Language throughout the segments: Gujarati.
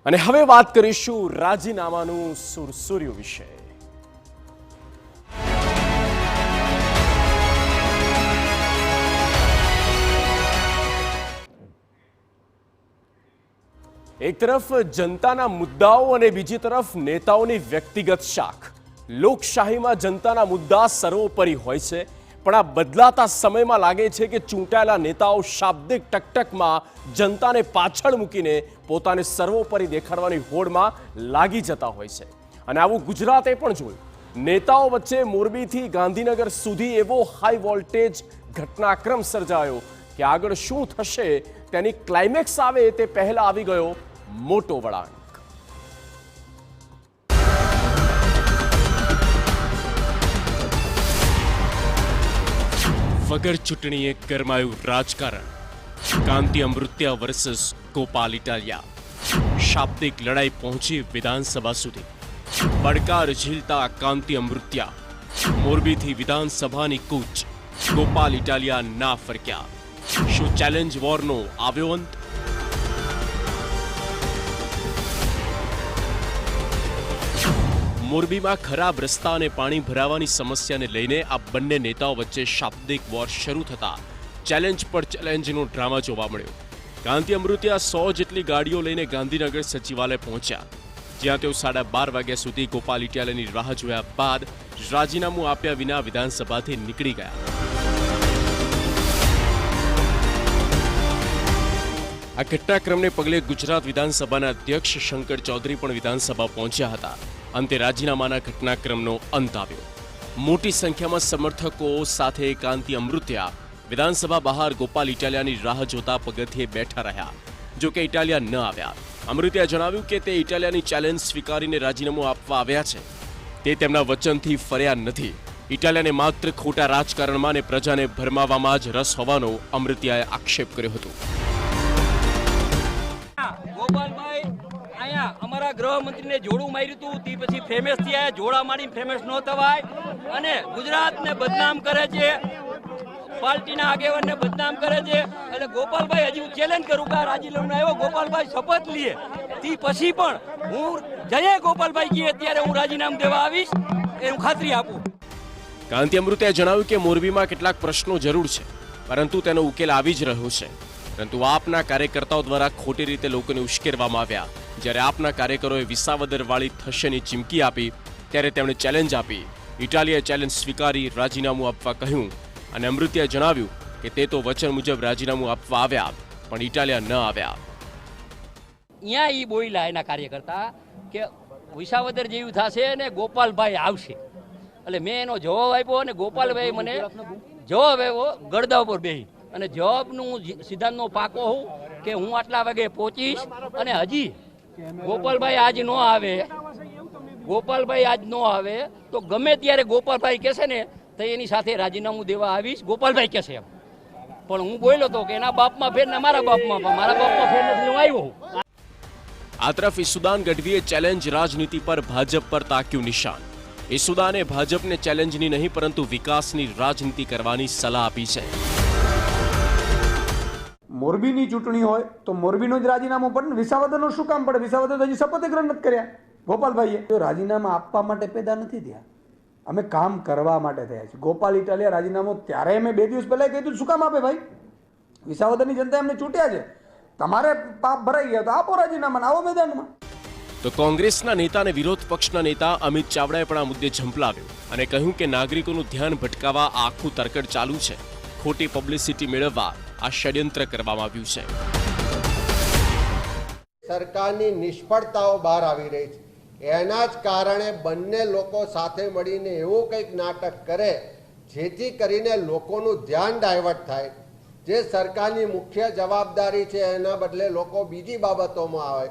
અને હવે વાત કરીશું રાજીનામાનું સુરસુર્યું વિશે। એક તરફ જનતાના મુદ્દાઓ અને બીજી તરફ નેતાઓની વ્યક્તિગત શાખ। લોકશાહીમાં જનતાના મુદ્દા સર્વોપરી હોય છે, પણ આ બદલાતા સમયમાં લાગે છે કે ચૂંટાયેલા નેતાઓ શાબ્દિક ટકટકમાં જનતાને પાછળ મૂકીને પોતાને સર્વોપરી દેખાડવાની હોડમાં લાગી જતા હોય છે। અને આવું ગુજરાતે પણ જોયું। નેતાઓ વચ્ચે મોરબીથી ગાંધીનગર સુધી એવો હાઈ વોલ્ટેજ ઘટનાક્રમ સર્જાયો કે આગળ શું થશે તેની ક્લાઇમેક્સ આવે તે પહેલા આવી ગયો મોટો વળાંક। વગર ચૂંટણીએ ગરમાયું રાજકારણ। કાંતિ અમૃત્યા વર્સસ ગોપાલ ઇટાલિયા। શાબ્દિક લડાઈ પહોંચી વિધાનસભા સુધી। પડકાર ઝીલતા કાંતિ અમૃત્યા। મોરબીથી વિધાનસભાની કૂચ। ગોપાલ ઇટાલિયા ના ફરક્યા। શું ચેલેન્જ વોરનો આવ્યો અંત? મોરબીમાં ખરાબ રસ્તા અને પાણી ભરાવાની સમસ્યાને લઈને આ બંને નેતાઓ વચ્ચે શાબ્દિક વોર શરૂ થતા ચેલેન્જ પર ચેલેન્જનો ડ્રામા જોવા મળ્યો। કાંતિ અમૃત્યા 100 જેટલી ગાડીઓ લઈને ગાંધીનગર સચિવાલય પહોંચ્યા, જ્યાં તેઓ 12:30 વાગ્યા સુધી ગોપાલ ઇટાલિયાની રાહ જોયા બાદ રાજીનામું આપ્યા વિના વિધાનસભાથી નીકળી ગયા। આ ઘટનાક્રમને પગલે ગુજરાત વિધાનસભાના અધ્યક્ષ શંકર ચૌધરી પણ વિધાનસભા પહોંચ્યા હતા। અંતે રાજીનામાના ઘટનાક્રમનો અંત આવ્યો। મોટી સંખ્યામાં સમર્થકો સાથે કાંતિ અમૃત્યા વિધાનસભા બહાર ગોપાલ ઇટાલિયાની રાહ જોતા પગથિયે બેઠા રહ્યા। જો કે ઇટાલિયા ન આવ્યા। અમૃત્યાએ જણાવ્યું કે તે ઇટાલિયાની ચેલેન્જ સ્વીકારીને રાજીનામું આપવા આવ્યા છે, તે તેમના વચનથી ફર્યા નથી। ઇટાલિયાને માત્ર ખોટા રાજકારણમાં અને પ્રજાને ભરમાવવામાં જ રસ હોવાનો અમૃત્યાએ આક્ષેપ કર્યો હતો। ગોપાલભાઈ અહીંયા અમારા ગૃહમંત્રીને જોડું માર્યું હતું, તે પછી ફેમસ થયા। જોડા મારીને ફેમસ ન થવાય અને ગુજરાતને બદનામ કરે છે, પાર્ટીના આગેવાનને બદનામ કરે છે। એટલે ગોપાલભાઈ હજી હું ચેલેન્જ કરું કે રાજીનામું આવ્યો, ગોપાલભાઈ શપથ લે તે પછી પણ હું જઈએ ગોપાલભાઈ કહે ત્યારે હું રાજીનામું દેવા આવીશ, એ હું ખાતરી આપું। કાંતિ અમૃત્યાએ જણાવ્યું કે મોરબીમાં કેટલાક પ્રશ્નો જરૂર છે, પરંતુ તેનો ઉકેલ આવી જ રહ્યો છે। પરંતુ આપના કાર્યકર્તાઓ દ્વારા ખોટી રીતે લોકોને ઉશ્કેરવામાં આવ્યા। જ્યારે આપના કાર્યકરોએ વિસાવદરવાળી થશેની ચીમકી આપી ત્યારે તેમણે ચેલેન્જ આપી। ઇટાલિયાએ ચેલેન્જ સ્વીકારી રાજીનામું આપવા કહ્યું અને અમૃત્યાએ જણાવ્યું કે તે તો વચન મુજબ રાજીનામું આપવા આવ્યા, પણ ઇટાલિયા ન આવ્યા। અહીંયા એ બોલ્યા એના કાર્યકર્તા કે વિસાવદર જેવું થશે અને ગોપાલભાઈ આવશે। એટલે મેં એનો જવાબ આપ્યો અને ગોપાલભાઈ મને જવાબ આવ્યો ગળદા ઉપર બેહી, અને જવાબનું સિદ્ધાંતનો પાકો હું કે હું આટલા વાગે પહોંચીશ અને હજી ગોપાલભાઈ આજ ન આવે, ગોપાલભાઈ આજ ન આવે તો ગમે ત્યારે ગોપાલભાઈ કહેશે ને તો એની સાથે રાજીનામું દેવા આવીશ, ગોપાલભાઈ કહેશે એમ। પણ હું બોલ્યો હતો કે એના બાપમાં ફેર ને મારા બાપમાં ફેર નથી, હું આવ્યો। આ તરફ ઈસુદાન ગઢવીએ ચેલેન્જ રાજનીતિ પર ભાજપ પર તાક્યું નિશાન। ઈસુદાને ભાજપને ચેલેન્જની નહીં પરંતુ વિકાસની રાજનીતિ કરવાની સલાહ આપી છે। મોરબીની ચૂંટણી હોય તો મોરબીનો જ રાજીનામું પડે ને, વિસાવદરનો શું કામ પડે? વિસાવદર હજી શપથ ગ્રહણ નથી કર્યા ગોપાલભાઈએ। તો રાજીનામા આપવા માટે પેદા નથી થયા, અમે કામ કરવા માટે થયા છે। ગોપાલ ઇટાલિયા રાજીનામું ત્યારે અમે 2 દિવસ પહેલા કીધું, શું કામ આપે ભાઈ? વિસાવદરની જનતા એમને ચૂંટ્યા છે, તમારે પાપ ભરાઈ ગયા તો આપો રાજીનામા, આવો મેદાનમાં। તો કોંગ્રેસના નેતા અને વિરોધ પક્ષના નેતા અમિત ચાવડાએ પણ આ મુદ્દે ઝંપલાવ્યો અને કહ્યું કે નાગરિકોનું ધ્યાન ભટકાવવા આખું તરકડ ચાલુ છે। ખોટી પબ્લિસિટી મેળવવા આ ષડયંત્ર કરવામાં આવ્યું છે। સરકારની નિષ્ફળતાઓ બહાર આવી રહી છે, એના જ કારણે બંને લોકો સાથે મળીને એવું કંઈક નાટક કરે જેથી કરીને લોકોનું ધ્યાન ડાયવર્ટ થાય। જે સરકારની મુખ્ય જવાબદારી છે એના બદલે લોકો બીજી બાબતોમાં આવે,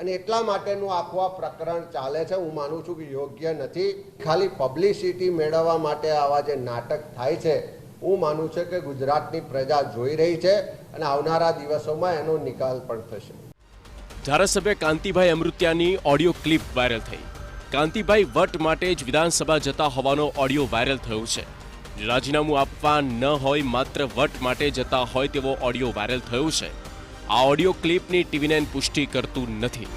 અને એટલા માટેનું આખું આ પ્રકરણ ચાલે છે। હું માનું છું કે યોગ્ય નથી। ખાલી પબ્લિસિટી મેળવવા માટે આવા જે નાટક થાય છે, હું માનું છું કે ગુજરાતની પ્રજા જોઈ રહી છે અને આવનારા દિવસોમાં એનો નિકાલ પણ થશે। ધારાસભ્ય કાંતિભાઈ અમૃત્યાની ઓડિયો ક્લિપ વાયરલ થઈ। કાંતિભાઈ વટ માટે જ વિધાનસભા જતા હોવાનો ઓડિયો વાયરલ થયો છે। રાજીનામું આપવા ન હોય, માત્ર વટ માટે જતા હોય તેવો ઓડિયો વાયરલ થયો છે। આ ઓડિયો ક્લિપની TV9 પુષ્ટિ કરતું નથી।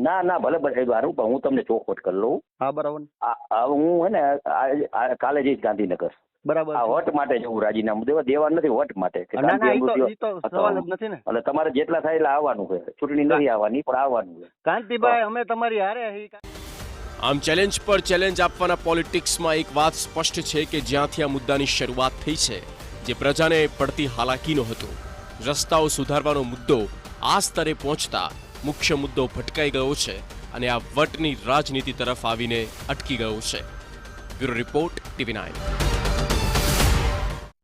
ના ના ભલે ભલે વારું પણ હું તમને ચોખવટ કરી લઉં. હા બરાબર હું હે ને કાલે જઈશ ગાંધીનગર. બરાબર આ વટ માટે જવું રાજીનામું દેવા નથી, વટ માટે. ના ના ઈ તો સવાલ જ નથી ને. એટલે તમારે જેટલા થાય એટલે આવવાનું છે. ચૂંટણી નથી આવવાની પણ આવવાનું છે. કાંતિભાઈ અમે તમારી હારે. આમ ચેલેન્જ પર ચેલેન્જ આપવાના પોલિટિક્સમાં એક વાત સ્પષ્ટ છે કે જ્યાંથી આ મુદ્દાની શરૂઆત થઈ છે, જે પ્રજાને પડતી હાલાકીનો હતો, રસ્તાઓ સુધારવાનો મુદ્દો આ સ્તરે પહોંચતા મુખ્ય મુદ્દો ભટકાઈ ગયો છે અને આ વટની રાજનીતિ તરફ આવીને અટકી ગયો છે. Bureau report, TV9.